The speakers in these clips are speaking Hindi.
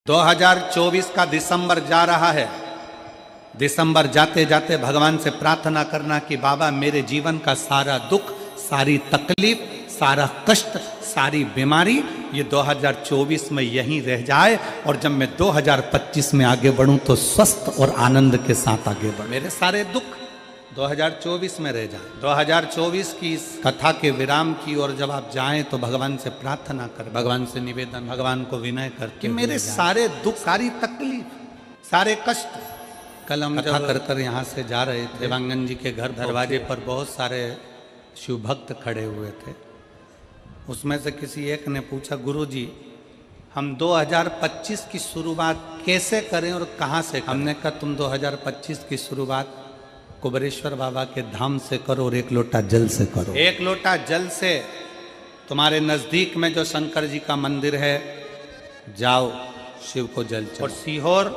2024 का दिसंबर जा रहा है। दिसंबर जाते जाते भगवान से प्रार्थना करना कि बाबा मेरे जीवन का सारा दुख, सारी तकलीफ, सारा कष्ट, सारी बीमारी ये 2024 में यहीं रह जाए और जब मैं 2025 में आगे बढ़ूं तो स्वस्थ और आनंद के साथ आगे बढ़ूं। मेरे सारे दुख 2024 में रह जाए। 2024 की इस कथा के विराम की और जब आप जाएं तो भगवान से प्रार्थना करें, भगवान से निवेदन, भगवान को विनय कर कि मेरे सारे दुख, सारी तकलीफ, सारे कष्ट। कल हम कथा कर कर यहाँ से जा रहे थे, देवांगन जी के घर दरवाजे पर बहुत सारे शिव भक्त खड़े हुए थे। उसमें से किसी एक ने पूछा, गुरुजी हम 2025 की शुरुआत कैसे करें और कहाँ से करें? हमने कहा तुम 2025 की शुरुआत कुबेरेश्वर बाबा के धाम से करो और एक लोटा जल से करो। एक लोटा जल से तुम्हारे नजदीक में जो शंकर जी का मंदिर है जाओ, शिव को जल चढ़ाओ। और सीहोर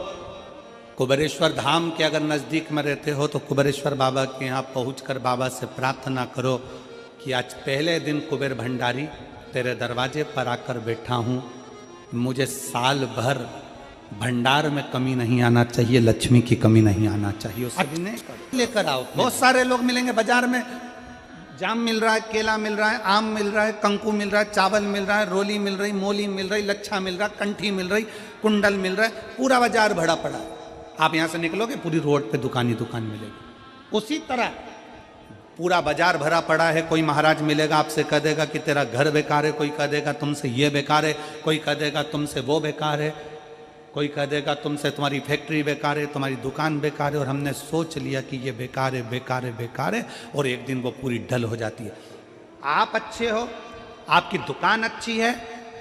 कुबेरेश्वर धाम के अगर नजदीक में रहते हो तो कुबेरेश्वर बाबा के यहाँ पहुंचकर बाबा से प्रार्थना करो कि आज पहले दिन कुबेर भंडारी तेरे दरवाजे पर आकर बैठा हूँ, मुझे साल भर भंडार में कमी नहीं आना चाहिए, लक्ष्मी की कमी नहीं आना चाहिए। लेकर आओ। बहुत सारे लोग मिलेंगे बाजार में, जाम मिल रहा है, केला मिल रहा है, आम मिल रहा है, कंकु मिल रहा है, चावल मिल रहा है, रोली मिल रही, मोली मिल रही, लच्छा मिल रहा, कंठी मिल रही, कुंडल मिल रहा है, पूरा बाजार भरा पड़ा है। आप यहाँ से निकलोगे पूरी रोड पे दुकान ही दुकान मिलेगी। उसी तरह पूरा बाजार भरा पड़ा है। कोई महाराज मिलेगा आपसे कह देगा कि तेरा घर बेकार है, कोई कह देगा तुमसे ये बेकार है, कोई कह देगा तुमसे वो बेकार है, कोई कह देगा तुमसे तुम्हारी फैक्ट्री बेकार है, तुम्हारी दुकान बेकार है। और हमने सोच लिया कि ये बेकार है, बेकार है, बेकार है, और एक दिन वो पूरी ढल हो जाती है। आप अच्छे हो, आपकी दुकान अच्छी है,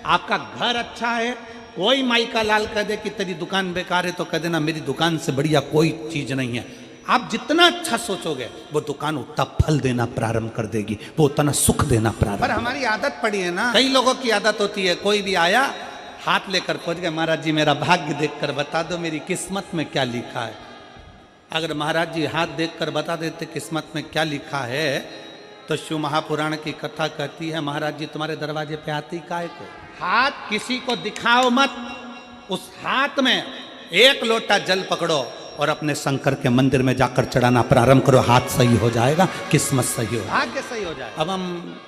आपका घर अच्छा है, कोई माई का लाल कह दे कि तेरी दुकान बेकार है तो कह देना मेरी दुकान से बढ़िया कोई चीज नहीं है। आप जितना अच्छा सोचोगे वो दुकान उतना फल देना प्रारंभ कर देगी, वो उतना सुख देना प्रारंभ। पर हमारी आदत पड़ी है ना, कई लोगों की आदत होती है, कोई भी आया हाथ लेकर पहुंच गया, महाराज जी मेरा भाग्य देखकर बता दो मेरी किस्मत में क्या लिखा है। अगर महाराज जी हाथ देखकर बता देते किस्मत में क्या लिखा है तो शिव महापुराण की कथा कहती है महाराज जी तुम्हारे दरवाजे पे आती काहे को? हाथ किसी को दिखाओ मत, उस हाथ में एक लोटा जल पकड़ो और अपने शंकर के मंदिर में जाकर चढ़ाना प्रारंभ करो। हाथ सही हो जाएगा, किस्मत सही हो, भाग्य सही हो जाएगा। अब हम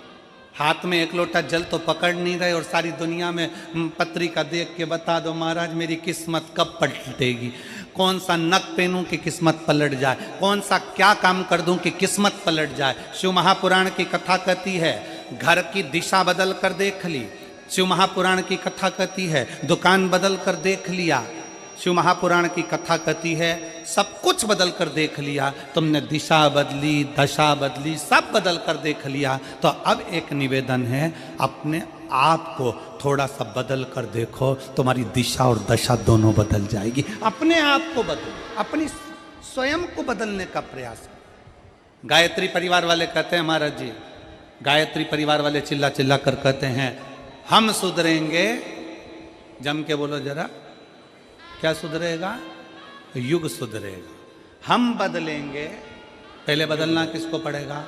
हाथ में एक लोटा जल तो पकड़ नहीं रहे और सारी दुनिया में पत्रिका देख के बता दो महाराज मेरी किस्मत कब पलटेगी, कौन सा नक पहनूं कि किस्मत पलट जाए, कौन सा क्या काम कर दूं कि किस्मत पलट जाए। शिव महापुराण की कथा कहती है घर की दिशा बदल कर देख ली। शिव महापुराण की कथा कहती है दुकान बदल कर देख लिया। शिव महापुराण की कथा कहती है सब कुछ बदल कर देख लिया, तुमने दिशा बदली, दशा बदली, सब बदल कर देख लिया। तो अब एक निवेदन है अपने आप को थोड़ा सा बदल कर देखो, तुम्हारी दिशा और दशा दोनों बदल जाएगी। अपने आप को बदलो, अपनी स्वयं को बदलने का प्रयास करो। गायत्री परिवार वाले कहते हैं महाराज जी, गायत्री परिवार वाले चिल्ला चिल्ला कर कहते हैं हम सुधरेंगे, जम के बोलो जरा, क्या सुधरेगा? युग सुधरेगा। हम बदलेंगे, पहले बदलना किसको पड़ेगा?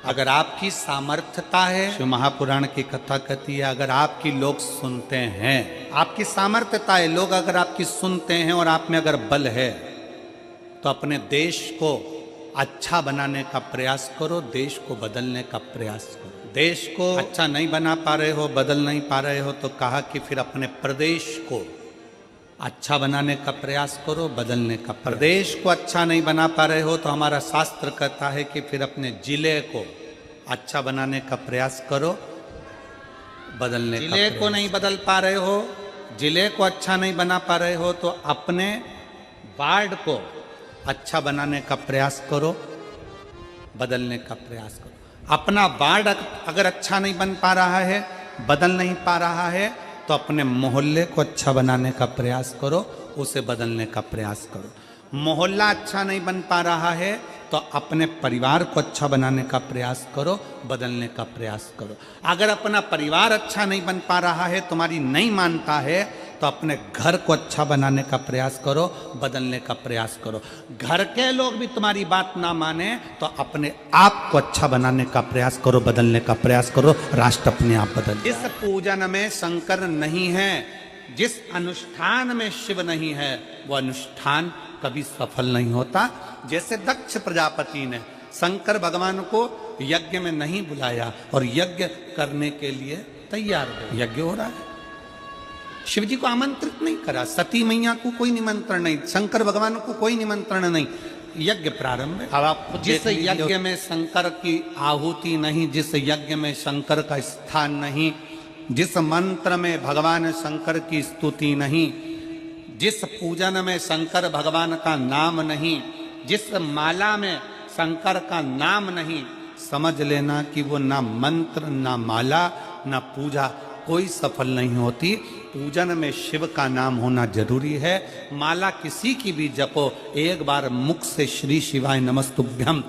अगर आपकी सामर्थ्यता है, शिव महापुराण की कथा कहती है अगर आपकी लोग सुनते हैं, आपकी सामर्थ्यता है, लोग अगर आपकी सुनते हैं और आप में अगर बल है तो अपने देश को अच्छा बनाने का प्रयास करो, देश को बदलने का प्रयास करो। देश को अच्छा नहीं बना पा रहे हो, बदल नहीं पा रहे हो तो कहा कि फिर अपने प्रदेश को अच्छा बनाने का प्रयास करो, बदलने का। प्रदेश को अच्छा नहीं बना पा रहे हो तो हमारा शास्त्र कहता है कि फिर अपने जिले को अच्छा बनाने का प्रयास करो, बदलने का। जिले को नहीं बदल पा रहे हो, जिले को अच्छा नहीं बना पा रहे हो तो अपने वार्ड को अच्छा बनाने का प्रयास करो, बदलने का प्रयास करो। अपना वार्ड अगर अच्छा नहीं बन पा रहा है, बदल नहीं पा रहा है तो अपने मोहल्ले को अच्छा बनाने का प्रयास करो, उसे बदलने का प्रयास करो। मोहल्ला अच्छा नहीं बन पा रहा है तो अपने परिवार को अच्छा बनाने का प्रयास करो, बदलने का प्रयास करो। अगर अपना परिवार अच्छा नहीं बन पा रहा है, तुम्हारी नहीं मानता है तो अपने घर को अच्छा बनाने का प्रयास करो, बदलने का प्रयास करो। घर के लोग भी तुम्हारी बात ना माने तो अपने आप को अच्छा बनाने का प्रयास करो, बदलने का प्रयास करो। राष्ट्र अपने आप बदल। इस पूजन में शंकर नहीं है, जिस अनुष्ठान में शिव नहीं है वो अनुष्ठान कभी सफल नहीं होता। जैसे दक्ष प्रजापति ने शंकर भगवान को यज्ञ में नहीं बुलाया और यज्ञ करने के लिए तैयार हो, यज्ञ हो रहा है, शिव जी को आमंत्रित नहीं करा, सती मैया को कोई निमंत्रण नहीं, शंकर भगवान को कोई निमंत्रण नहीं, यज्ञ प्रारंभ है। अब आप जिस यज्ञ में शंकर की आहुति नहीं, जिस यज्ञ में शंकर का स्थान नहीं, जिस मंत्र में भगवान शंकर की स्तुति नहीं, जिस पूजन में शंकर भगवान का नाम नहीं, जिस माला में शंकर का नाम नहीं, समझ लेना कि वो ना मंत्र ना माला ना पूजा कोई सफल नहीं होती। पूजन में शिव का नाम होना जरूरी है। माला किसी की भी जपो, एक बार मुख से श्री शिवाय नमस्तुभ्यम,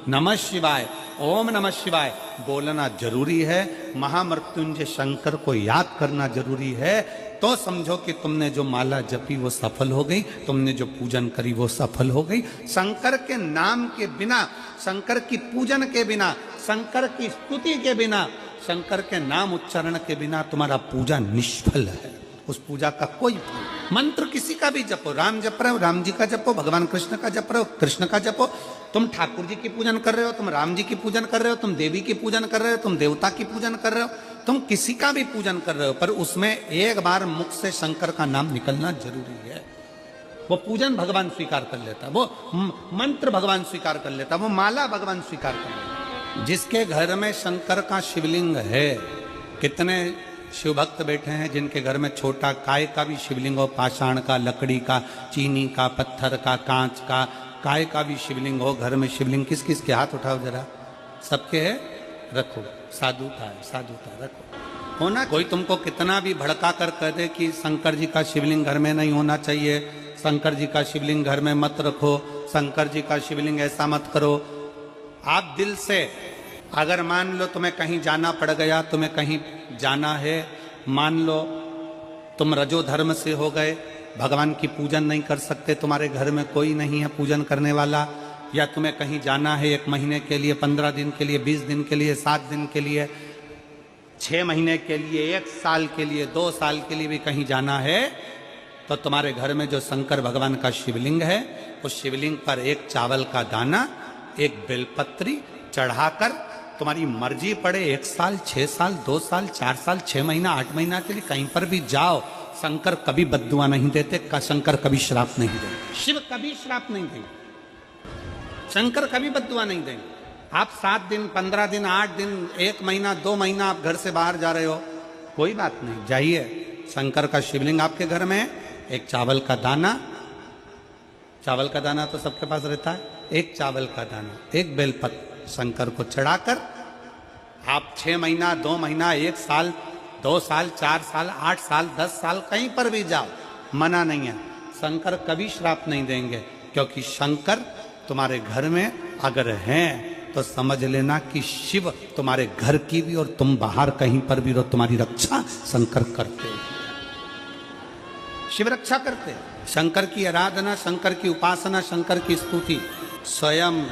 नमः शिवाय, ओम नमः शिवाय बोलना जरूरी है। महामृत्युंजय शंकर को याद करना जरूरी है। तो समझो कि तुमने जो माला जपी वो सफल हो गई, तुमने जो पूजन करी वो सफल हो गई। शंकर के नाम के बिना, शंकर की पूजन के बिना, शंकर की स्तुति के बिना, शंकर के नाम उच्चारण के बिना तुम्हारा पूजा निष्फल है। उस पूजा का कोई फल। मंत्र किसी का भी जपो, राम जप रहे हो राम जी का जपो, भगवान कृष्ण का जप रहे हो कृष्ण का जपो, तुम ठाकुर जी की पूजन कर रहे हो, तुम राम जी की पूजन कर रहे हो, तुम देवी की पूजन कर रहे हो, तुम देवता की पूजन कर रहे हो, तुम किसी का भी पूजन कर रहे हो, पर उसमें एक बार मुख से शंकर का नाम निकलना जरूरी है। वो पूजन भगवान स्वीकार कर लेता, वो मंत्र भगवान स्वीकार कर लेता, वो माला भगवान स्वीकार कर लेता। जिसके घर में शंकर का शिवलिंग है, कितने शिव भक्त बैठे हैं जिनके घर में छोटा काय का भी शिवलिंग हो, पाषाण का, लकड़ी का, चीनी का, पत्थर का, कांच का, काय का भी शिवलिंग हो घर में। शिवलिंग किस किस के हाथ उठाओ जरा, सबके है, रखो, साधुता है, साधुता रखो होना। कोई तुमको कितना भी भड़का कर कह दे कि शंकर जी का शिवलिंग घर में नहीं होना चाहिए, शंकर जी का शिवलिंग घर में मत रखो, शंकर जी का शिवलिंग ऐसा मत करो, आप दिल से अगर मान लो तुम्हें कहीं जाना पड़ गया, तुम्हें कहीं जाना है, मान लो तुम रजो धर्म से हो गए, भगवान की पूजन नहीं कर सकते, तुम्हारे घर में कोई नहीं है पूजन करने वाला, या तुम्हें कहीं जाना है 1 महीने के लिए, 15 दिन के लिए, 20 दिन के लिए, 7 दिन के लिए, 6 महीने के लिए, 1 साल के लिए, 2 साल के लिए भी कहीं जाना है, तो तुम्हारे घर में जो शंकर भगवान का शिवलिंग है, उस शिवलिंग पर एक चावल का दाना, एक बेलपत्री चढ़ाकर तुम्हारी मर्जी पड़े 1 साल, 6 साल, 2 साल, 4 साल, 6 महीना, 8 महीना के लिए कहीं पर भी जाओ, शंकर कभी बद्दुआ नहीं देते, शंकर कभी श्राप नहीं देंगे, शिव कभी श्राप नहीं देंगे, शंकर कभी बद्दुआ नहीं देंगे। आप 7 दिन, 15 दिन, 8 दिन, 1 महीना, 2 महीना आप घर से बाहर जा रहे हो, कोई बात नहीं, जाइए, शंकर का शिवलिंग आपके घर में, एक चावल का दाना, चावल का दाना तो सबके पास रहता है, एक चावल का दाना, एक बेलपत्र शंकर को चढ़ाकर आप 6 महीना, 2 महीना, 1 साल, 2 साल, 4 साल, 8 साल, 10 साल कहीं पर भी जाओ, मना नहीं है, शंकर कभी श्राप नहीं देंगे, क्योंकि शंकर तुम्हारे घर में अगर हैं तो समझ लेना कि शिव तुम्हारे घर की भी और तुम बाहर कहीं पर भी रहो, तुम्हारी रक्षा शंकर करते हैं, शिव रक्षा करते हैं। शंकर की आराधना, शंकर की उपासना, शंकर की स्तुति, स्वयं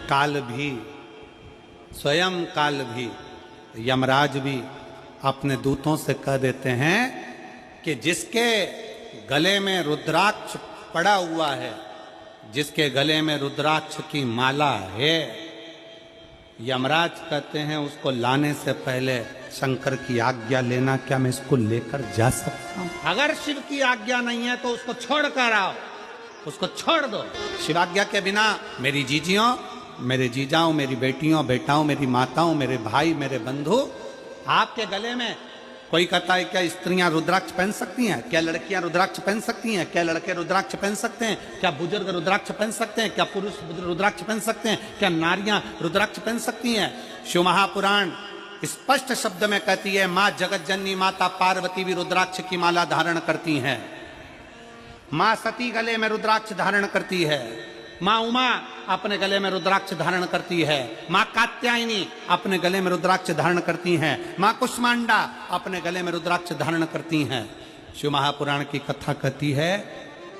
काल भी यमराज भी अपने दूतों से कह देते हैं कि जिसके गले में रुद्राक्ष पड़ा हुआ है, जिसके गले में रुद्राक्ष की माला है, यमराज कहते हैं उसको लाने से पहले शंकर की आज्ञा लेना, क्या मैं इसको लेकर जा सकता हूं? अगर शिव की आज्ञा नहीं है तो उसको छोड़ कर आओ, उसको छोड़ दो। शिवाज्ञा के बिना मेरी जीजियों, मेरे जीजाओं, मेरी बेटियों, बेटाओं, मेरी माताओं, मेरे भाई, मेरे बंधु, आपके गले में कोई कहता है क्या स्त्रियां रुद्राक्ष पहन सकती हैं? क्या लड़कियां रुद्राक्ष पहन सकती हैं? क्या लड़के रुद्राक्ष पहन सकते हैं? क्या बुजुर्ग रुद्राक्ष पहन सकते हैं? क्या पुरुष रुद्राक्ष पहन सकते हैं? क्या नारियां रुद्राक्ष पहन सकती हैं? शिव महापुराण स्पष्ट शब्द में कहती है, मां जगत जननी माता पार्वती भी रुद्राक्ष की माला धारण करती हैं, मां सती गले में रुद्राक्ष धारण करती है, मां उमा अपने गले में रुद्राक्ष धारण करती है, मां कात्यायनी अपने गले में रुद्राक्ष धारण करती हैं, मां कुष्मांडा अपने गले में रुद्राक्ष धारण करती हैं। शिव महापुराण की कथा कहती है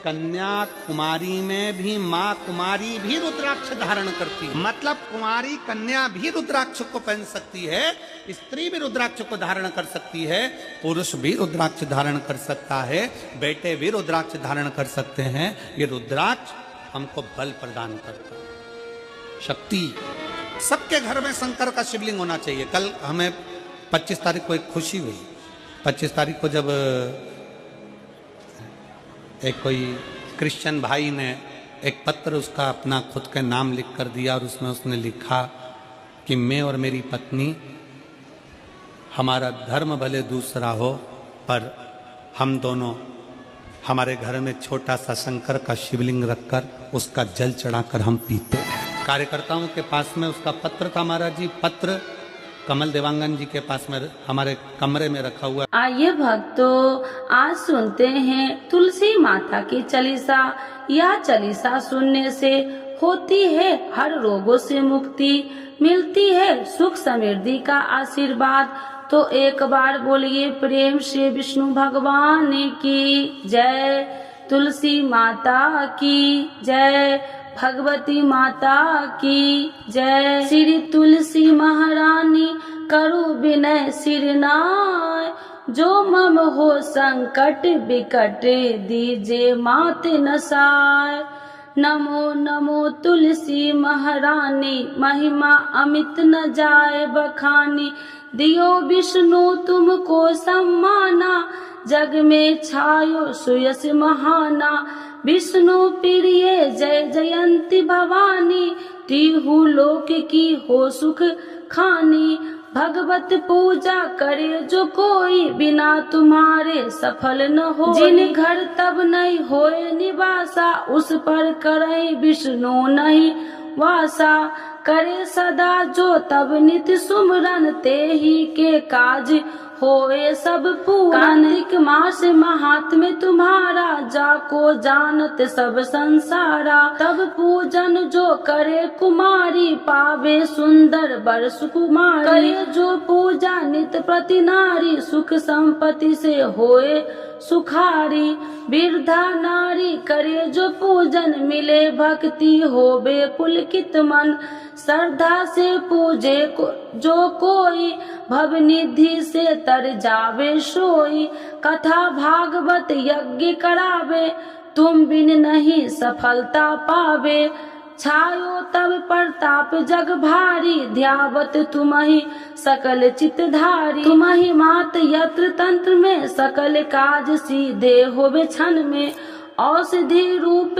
कन्याकुमारी में भी माँ कुमारी भी रुद्राक्ष धारण करती है, मतलब कुमारी कन्या भी रुद्राक्ष को पहन सकती है, स्त्री भी रुद्राक्ष को धारण कर सकती है, पुरुष भी रुद्राक्ष धारण कर सकता है, बेटे भी रुद्राक्ष धारण कर सकते हैं। ये रुद्राक्ष हमको बल प्रदान करता है, शक्ति। सबके घर में शंकर का शिवलिंग होना चाहिए। कल हमें 25 तारीख को एक खुशी हुई। 25 तारीख को जब एक कोई क्रिश्चियन भाई ने एक पत्र उसका अपना खुद का नाम लिख कर दिया और उसमें उसने लिखा कि मैं और मेरी पत्नी, हमारा धर्म भले दूसरा हो पर हम दोनों हमारे घर में छोटा सा शंकर का शिवलिंग रखकर उसका जल चढ़ाकर हम पीते हैं। कार्यकर्ताओं के पास में उसका पत्र था महाराज जी। पत्र कमल देवांगन जी के पास में हमारे कमरे में रखा हुआ। आइए भक्तों, आज सुनते हैं तुलसी माता की चालीसा। यह चालीसा सुनने से होती है हर रोगों से मुक्ति, मिलती है सुख समृद्धि का आशीर्वाद। तो एक बार बोलिए प्रेम से विष्णु भगवान की जय, तुलसी माता की जय, भगवती माता की जय। श्री तुलसी महारानी करु विनय सिरनाय, जो मम हो संकट विकट दीजे मात नसाय। नमो नमो तुलसी महारानी, महिमा अमित न जाए बखानी। दियो विष्णु तुमको सम्माना, जग में छायो सुयस महाना। विष्णु प्रिय जय जयंती भवानी, टीहू लोक की हो सुख खानी। भगवत पूजा करे जो कोई, बिना तुम्हारे सफल न हो। जिन घर तब नहीं होए निवासा, उस पर करे विष्णु नहीं वासा। करे सदा जो तब नित सुमरन, ते ही के काज होए सब पूरन। कार्तिक मास महात्म्य तुम्हारा, जाको जानत सब संसारा। तब पूजन जो करे कुमारी, पावे सुंदर बर सुकुमारी। करे जो पूजा नित प्रति नारी, सुख संपत्ति से होए सुखारी। वृद्धा नारी करे जो पूजन, मिले भक्ति होवे पुलकित मन। श्रद्धा से पूजे जो कोई, भव निधि से तर जावे सोई। कथा भागवत यज्ञ करावे, तुम बिन नहीं सफलता पावे। छायो तब प्रताप जग भारी, ध्यावत तुम्हि सकल चितधारी। तुम्हि मात यत्र तंत्र में, सकल काज सीधे होवे क्षण में। औषधि रूप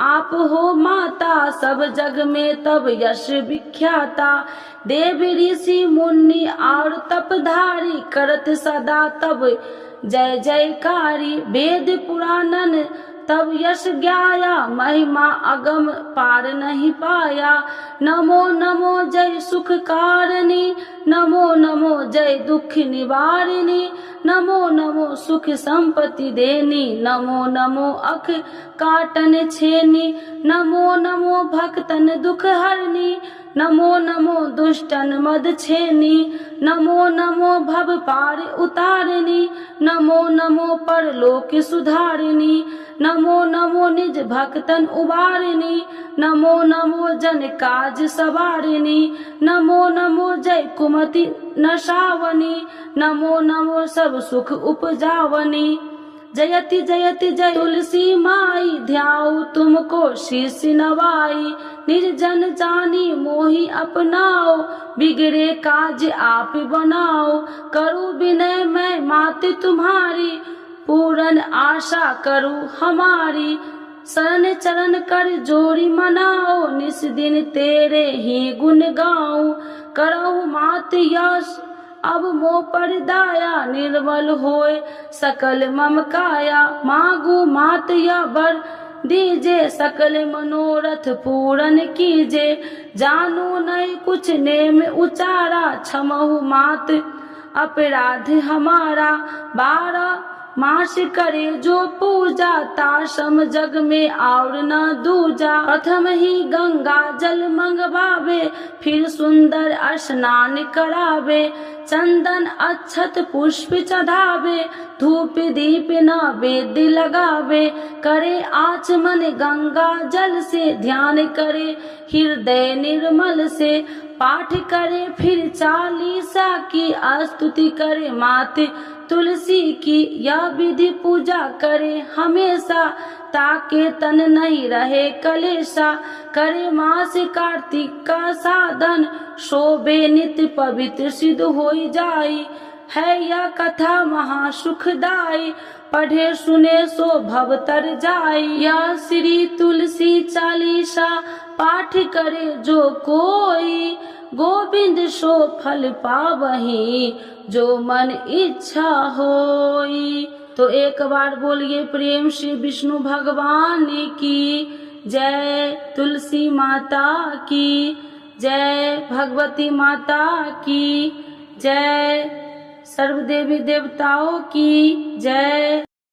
आप हो माता, सब जग में तब यश विख्याता। देव ऋषि मुनि और तपधारी, करत सदा तब जय जयकारी। वेद पुराणन तब यश गाया, महिमा अगम पार नहीं पाया। नमो नमो जय सुख कारिणी, नमो नमो जय दुख निवारिणी। नमो नमो सुख संपत्ति देनी, नमो नमो अख काटन छेनी। नमो नमो भक्तन दुख हरनी, नमो नमो दुष्टन मद छेनी। नमो नमो भव पार उतारिणी, नमो नमो परलोक सुधारिणी। नमो नमो निज भक्तन उबारिणी, नमो नमो जन काज सवारिणी। नमो नमो जय कुमति नशावनी, नमो नमो सब सुख उपजावनी। जयति जयति जय तुलसी माई, ध्याऊ तुमको शीश नवाई। निर्जन जानी मोहि अपनाओ, बिगड़े काज आप बनाओ। करूँ विनय मैं मात तुम्हारी, पूरन आशा करूँ हमारी। शरण चरण कर जोरी मनाओ, निस दिन तेरे ही गुण गाऊं। करहु मात यश अब मोह पर दाया, निर्मल होए सकल मम काया। मांगू मात या बर दीजे, सकल मनोरथ पूरन कीजे। जानू नहीं कुछ नेम उचारा, क्षमहु मात अपराध हमारा। मास करे जो पूजा, ताशम जग में और न दूजा। प्रथम ही गंगा जल मंगवावे, फिर सुंदर स्नान करावे। चंदन अक्षत पुष्प चढ़ावे, धूप दीप नैवेद्य लगावे। करे आचमन गंगा जल से, ध्यान करे हृदय निर्मल से। पाठ करे फिर चालीसा की, स्तुति करे माते तुलसी की। यह विधि पूजा करे हमेशा, ताके तन नहीं रहे कलेशा। करे मास कार्तिक का साधन, शोभे नित्य पवित्र सिद्ध होई जाई। है यह कथा महा सुखदाई, पढ़े सुने सो भव तर जाई। यह श्री तुलसी चालीसा, पाठ करे जो कोई। गोविंद सो फल पावही, जो मन इच्छा होई। तो एक बार बोलिए प्रेम से विष्णु भगवान की जय, तुलसी माता की जय, भगवती माता की जय, सर्व देवी देवताओं की जय।